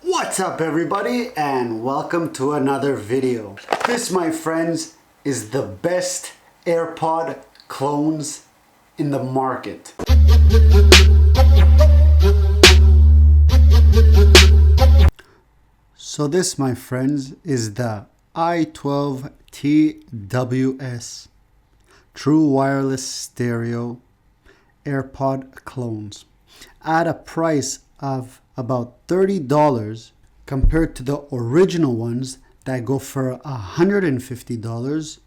What's up everybody, and welcome to another video. This, my friends, is the best AirPod clones in the market. So this, my friends, is the i12 TWS True Wireless Stereo AirPod clones at a price of about $30 compared to the original ones that go for $150.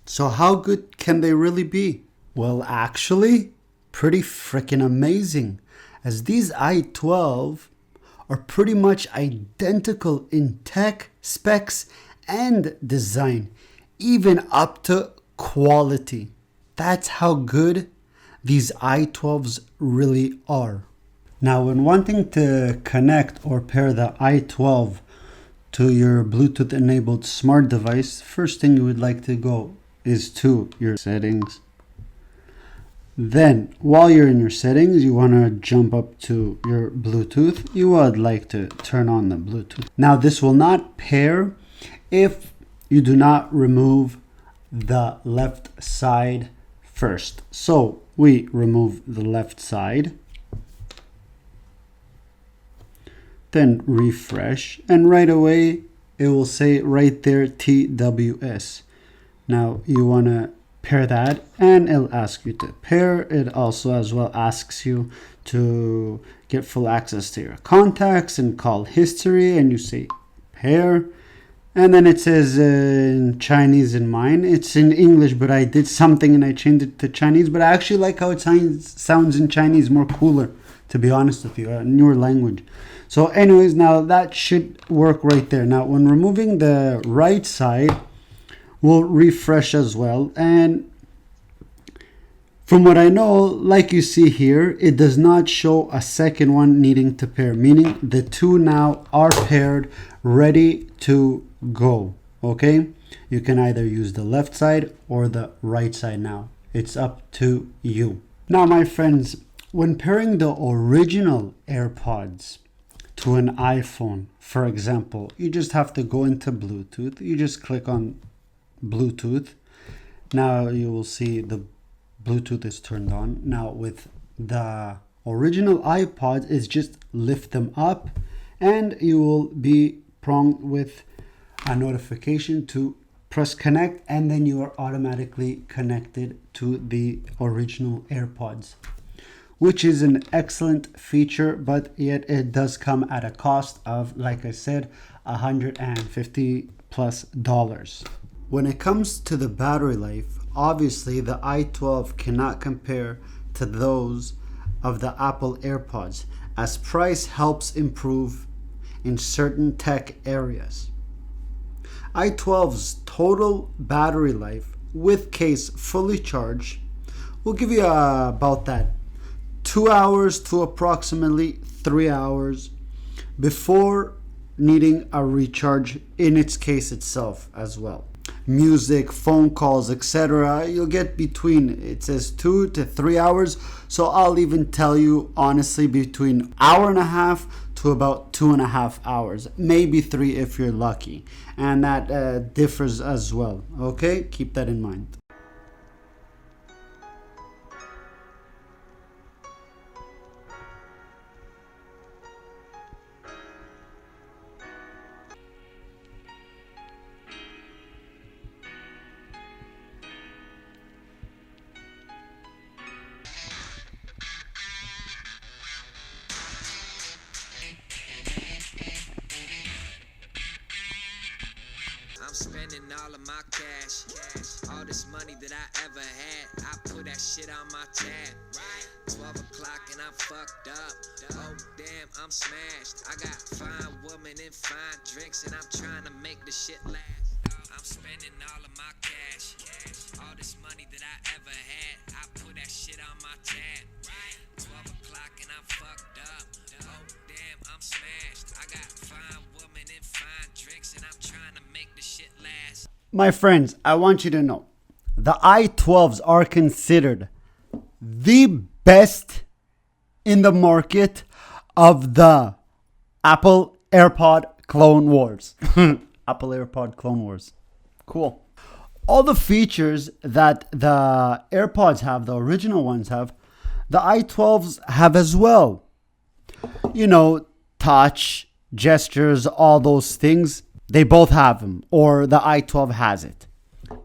So how good can they really be? Well, actually, pretty freaking amazing, as these i12 are pretty much identical in tech, specs, and design, even up to quality. That's how good these i12s really are. Now, when wanting to connect or pair the i12 to your Bluetooth enabled smart device, first thing you would like to go is to your settings. Then, while you're in your settings, you want to jump up to your Bluetooth. You would like to turn on the Bluetooth. Now, this will not pair if you do not remove the left side first. So, we remove the left side. Then refresh, and right away it will say right there TWS. Now you want to pair that, and it'll ask you to pair. It also as well asks you to get full access to your contacts and call history, and you say pair. And then it says in Chinese in mine. It's in English, but I did something and I changed it to Chinese. But I actually like how it sounds in Chinese, more cooler, to be honest with you, a newer language. So anyways, now that should work right there. Now when removing the right side, we'll refresh as well. And from what I know, like you see here, it does not show a second one needing to pair, meaning the two now are paired, ready to go. Okay, you can either use the left side or the right side now. It's up to you. Now, my friends, when pairing the original AirPods to an iPhone, for example, you just have to go into Bluetooth. You just click on Bluetooth. Now you will see the Bluetooth is turned on. Now with the original iPods, is just lift them up and you will be prompted with a notification to press connect, and then you are automatically connected to the original AirPods, which is an excellent feature, but yet it does come at a cost of, like I said, $150+. When it comes to the battery life, obviously the i12 cannot compare to those of the Apple AirPods, as price helps improve in certain tech areas. i12's total battery life with case fully charged will give you about that 2 hours to approximately 3 hours before needing a recharge in its case itself as well. Music, phone calls, etc. you'll get between, it says 2 to 3 hours, so I'll even tell you honestly between hour and a half to about 2.5 hours, maybe 3 if you're lucky, and that differs as well. Okay, keep that in mind. I'm spending all of my cash. All this money that I ever had, I put that shit on my tab. 12 o'clock and I'm fucked up. Oh damn, I'm smashed. I got fine women and fine drinks, and I'm trying to make the shit last. I'm spending all of my cash. All this money that I ever had, I put that shit on my tab. 12 o'clock and I'm fucked up. Oh damn, I'm smashed. I got fine women and fine drinks, and I'm trying to make the shit last. My friends, I want you to know, the i12s are considered the best in the market of the Apple AirPod Clone Wars. Apple AirPod Clone Wars. Cool. All the features that the AirPods have, the original ones have, the i12s have as well. You know, touch, gestures, all those things, they both have them, or the i12 has it.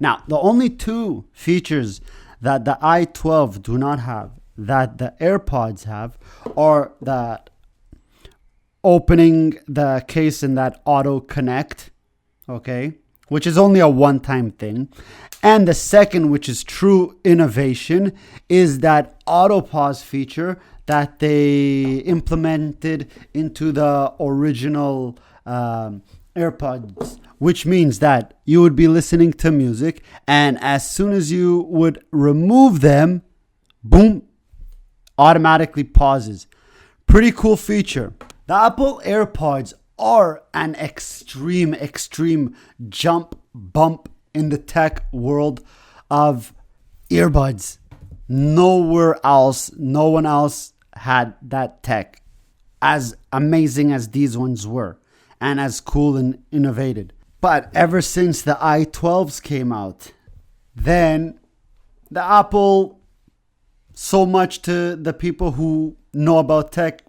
Now, the only two features that the i12 do not have that the AirPods have are that opening the case in that auto connect, okay, which is only a one-time thing. And the second, which is true innovation, is that auto pause feature that they implemented into the original AirPods, which means that you would be listening to music, and as soon as you would remove them, boom, automatically pauses. Pretty cool feature. The Apple AirPods are an extreme bump in the tech world of earbuds. Nowhere else, no one else had that tech as amazing as these ones were and as cool and innovative. But ever since the i12s came out, then the Apple, so much to the people who know about tech,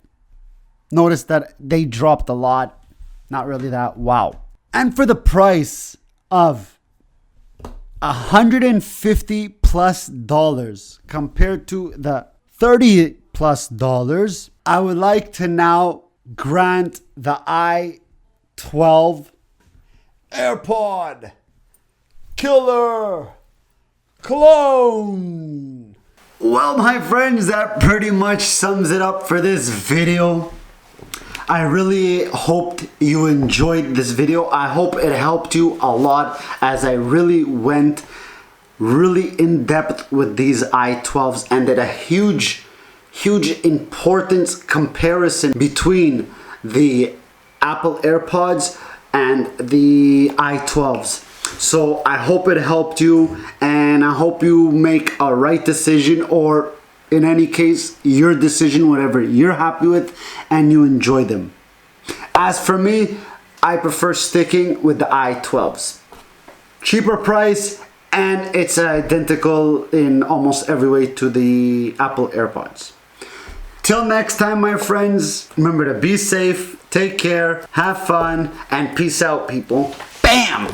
noticed that they dropped a lot. Not really that wow. And for the price of $150+ compared to the $30+ I would like to now grant the i12 AirPod Killer Clone. Well, my friends, that pretty much sums it up for this video. I really hoped you enjoyed this video. I hope it helped you a lot, as I really went really in depth with these i12s and did a huge importance comparison between the Apple AirPods and the i12s. So I hope it helped you, and I hope you make a right decision, or in any case, your decision, whatever you're happy with and you enjoy them. As for me, I prefer sticking with the i12s. Cheaper price, and it's identical in almost every way to the Apple AirPods. Till next time, my friends, remember to be safe, take care, have fun, and peace out, people. Bam!